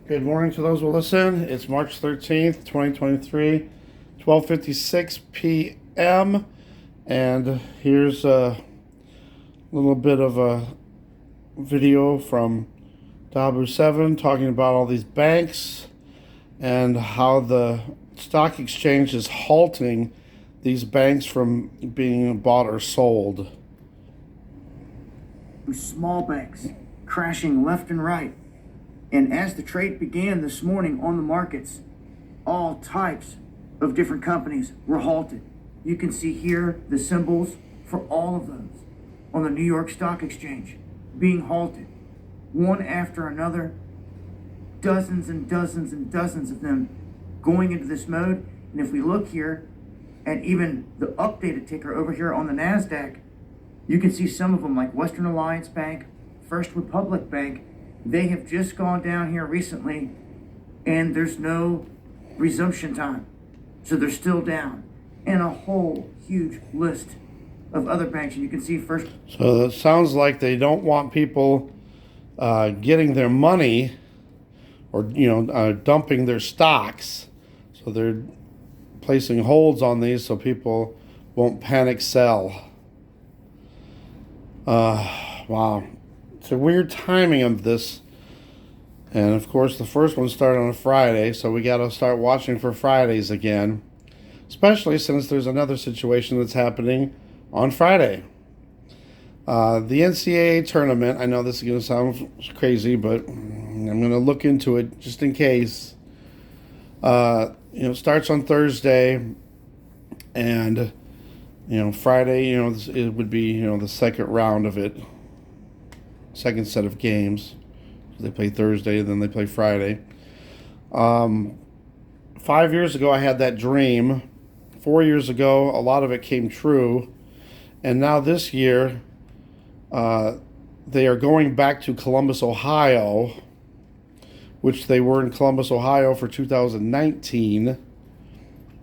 Good morning to those who listen. It's March 13th, 2023, 12:56 p.m. And here's a little bit of a video from Dabu7 talking about all these banks and how the stock exchange is halting these banks from being bought or sold. Small banks crashing left and right. And as the trade began this morning on the markets, all types of different companies were halted. You can see here the symbols for all of those on the New York Stock Exchange being halted, one after another, dozens and dozens and dozens of them going into this mode. And if we look here at even the updated ticker over here on the NASDAQ, you can see some of them like Western Alliance Bank, First Republic Bank. They have just gone down here recently, and there's no resumption time. So they're still down. And a whole huge list of other banks. And you can see first. So it sounds like they don't want people getting their money or, dumping their stocks. So they're placing holds on these so people won't panic sell. Wow. It's a weird timing of this. And of course, the first one started on a Friday, so we got to start watching for Fridays again. Especially since there's another situation that's happening on Friday. The NCAA tournament, I know this is going to sound crazy, but I'm going to look into it just in case. Starts on Thursday, and Friday, it would be the second round of it, second set of games. They play Thursday, then they play Friday. 5 years ago, I had that dream. 4 years ago, a lot of it came true. And now this year, they are going back to Columbus, Ohio, which they were in Columbus, Ohio for 2019.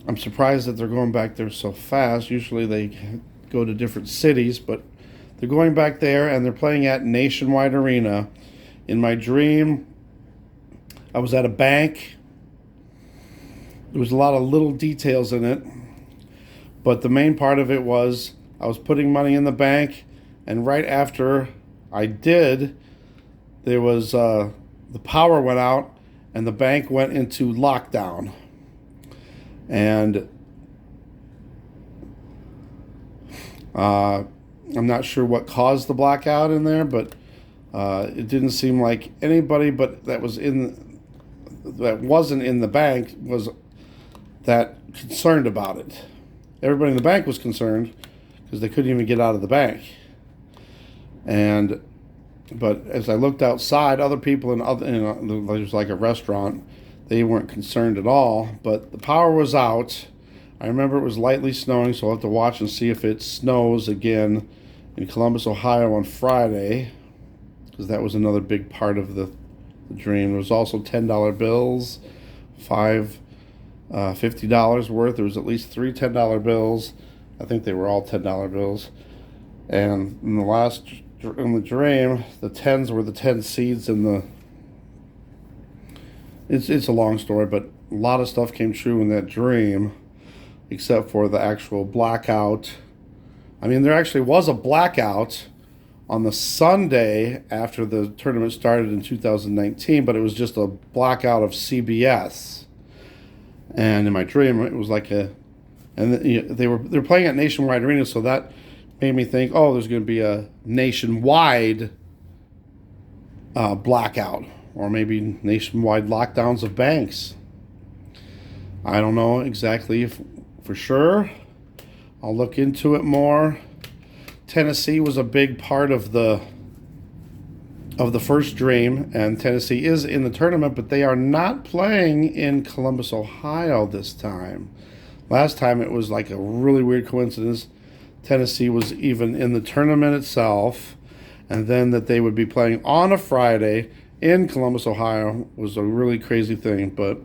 I'm surprised that they're going back there so fast. Usually they go to different cities, but they're going back there, and they're playing at Nationwide Arena. In my dream, I was at a bank. There was a lot of little details in it, but the main part of it was I was putting money in the bank, and right after I did, there was the power went out, and the bank went into lockdown. And I'm not sure what caused the blackout in there, but it didn't seem like anybody but that wasn't in the bank was that concerned about it. Everybody in the bank was concerned because they couldn't even get out of the bank. But as I looked outside, other people there's like a restaurant, they weren't concerned at all. But the power was out. I remember it was lightly snowing, so I'll have to watch and see if it snows again in Columbus, Ohio on Friday, because that was another big part of the dream. There was also $10 bills, $50 worth. There was at least three $10 bills. I think they were all $10 bills. And in the dream, the tens were the 10 seeds in the. It's a long story, but a lot of stuff came true in that dream, except for the actual blackout. I mean, there actually was a blackout on the Sunday after the tournament started in 2019, but it was just a blackout of CBS. And in my dream, it was like they're playing at Nationwide Arena, so that made me think, oh, there's going to be a nationwide blackout, or maybe nationwide lockdowns of banks. I don't know exactly for sure. I'll look into it more. Tennessee was a big part of the first dream, and Tennessee is in the tournament, but they are not playing in Columbus, Ohio this time. Last time it was like a really weird coincidence. Tennessee was even in the tournament itself, and then that they would be playing on a Friday in Columbus, Ohio was a really crazy thing. But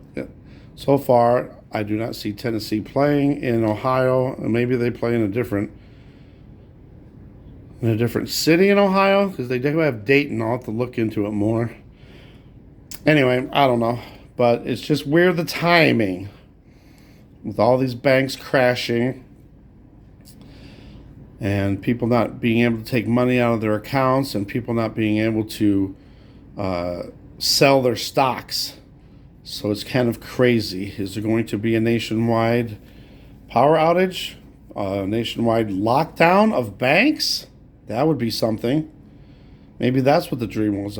so far, I do not see Tennessee playing in Ohio. Maybe they play in a different city in Ohio, because they do have Dayton. I'll have to look into it more. Anyway, I don't know. But it's just weird the timing with all these banks crashing and people not being able to take money out of their accounts and people not being able to sell their stocks. So it's kind of crazy. Is there going to be a nationwide power outage? A nationwide lockdown of banks? That would be something. Maybe that's what the dream was.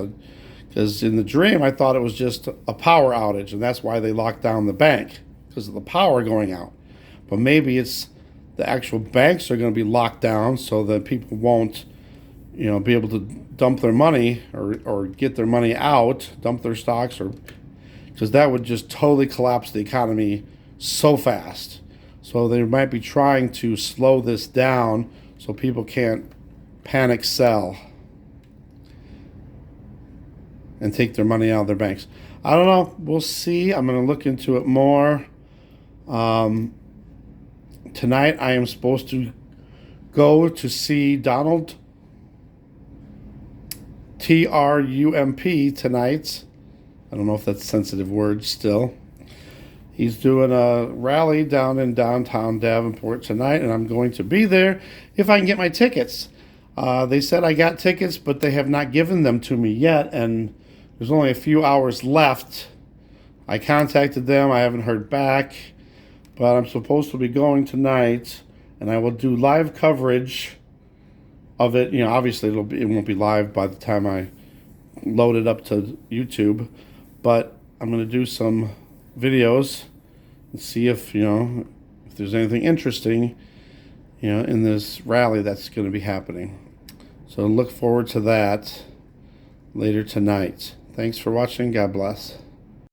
Because in the dream, I thought it was just a power outage, and that's why they locked down the bank, because of the power going out. But maybe it's the actual banks are going to be locked down so that people won't, be able to dump their money or get their money out, dump their stocks, or because that would just totally collapse the economy so fast. So they might be trying to slow this down so people can't panic sell and take their money out of their banks. I don't know. We'll see. I'm going to look into it more. Tonight I am supposed to go to see Donald Trump tonight. I don't know if that's a sensitive word still. He's doing a rally down in downtown Davenport tonight, and I'm going to be there if I can get my tickets. They said I got tickets, but they have not given them to me yet, and there's only a few hours left. I contacted them. I haven't heard back, but I'm supposed to be going tonight, and I will do live coverage of it. Obviously it won't be live by the time I load it up to YouTube, but I'm going to do some videos and see if there's anything interesting in this rally that's going to be happening. So look forward to that later tonight. Thanks for watching. God bless.